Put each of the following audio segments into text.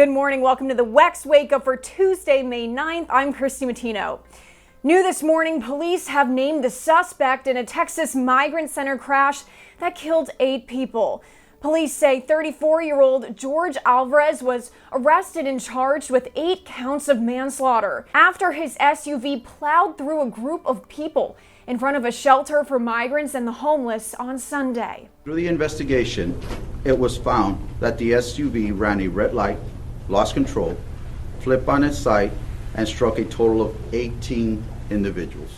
Good morning. Welcome to the WEX Wakeup for Tuesday, May 9th. I'm Christy Matino. New this morning, police have named the suspect in a Texas migrant center crash that killed 8 people. Police say 34-year-old George Alvarez was arrested and charged with 8 counts of manslaughter after his SUV plowed through a group of people in front of a shelter for migrants and the homeless on Sunday. Through the investigation, it was found that the SUV ran a red light, lost control, flipped on its side, and struck a total of 18 individuals.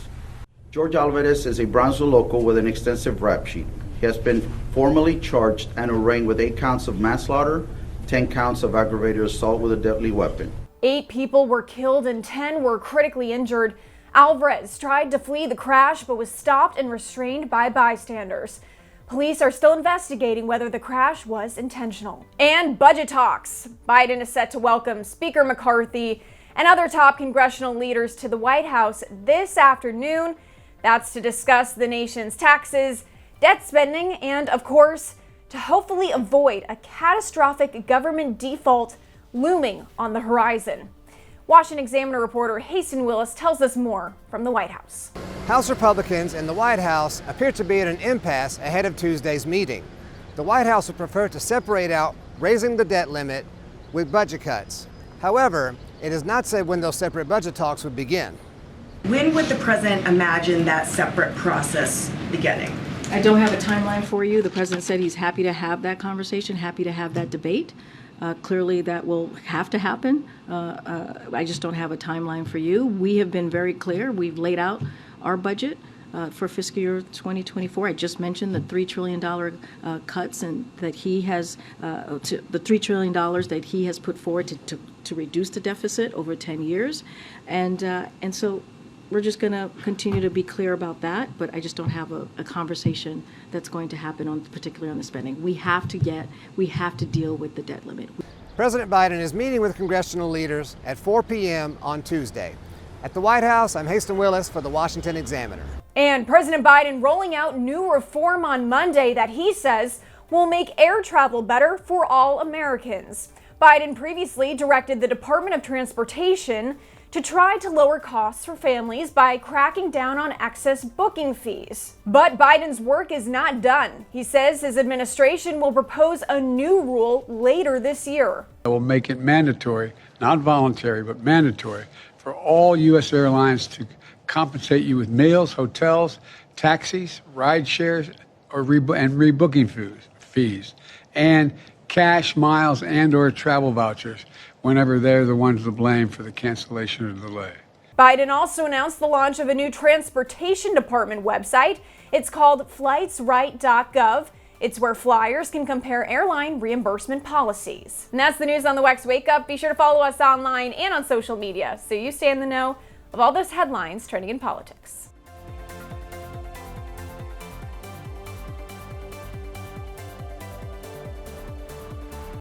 George Alvarez is a Brownsville local with an extensive rap sheet. He has been formally charged and arraigned with 8 counts of manslaughter, 10 counts of aggravated assault with a deadly weapon. 8 people were killed and 10 were critically injured. Alvarez tried to flee the crash but was stopped and restrained by bystanders. Police are still investigating whether the crash was intentional. And budget talks. Biden is set to welcome Speaker McCarthy and other top congressional leaders to the White House this afternoon. That's to discuss the nation's taxes, debt spending, and, of course, to hopefully avoid a catastrophic government default looming on the horizon. Washington Examiner reporter Hasten Willis tells us more from the White House. House Republicans in the White House appear to be at an impasse ahead of Tuesday's meeting. The White House would prefer to separate out raising the debt limit with budget cuts. However, it has not said when those separate budget talks would begin. When would the president imagine that separate process beginning? I don't have a timeline for you. The president said he's happy to have that conversation, happy to have that debate. Clearly that will have to happen. I just don't have a timeline for you. We have been very clear. We've laid out our budget for fiscal year 2024. I just mentioned the $3 trillion cuts and that he has, the $3 trillion that he has put forward to reduce the deficit over 10 years. And so we're just going to continue to be clear about that, but I just don't have a conversation that's going to happen particularly on the spending. We have to deal with the debt limit. President Biden is meeting with congressional leaders at 4 p.m. on Tuesday. At the White House, I'm Hasten Willis for the Washington Examiner. And President Biden rolling out new reform on Monday that he says will make air travel better for all Americans. Biden previously directed the Department of Transportation to try to lower costs for families by cracking down on excess booking fees. But Biden's work is not done. He says his administration will propose a new rule later this year. It will make it mandatory, not voluntary, but mandatory for all U.S. airlines to compensate you with meals, hotels, taxis, ride shares, and rebooking fees, and cash, miles, and/or travel vouchers whenever they're the ones to blame for the cancellation or delay. Biden also announced the launch of a new Transportation Department website. It's called flightsright.gov. It's where flyers can compare airline reimbursement policies. And that's the news on the WEX Wake Up. Be sure to follow us online and on social media so you stay in the know of all those headlines trending in politics.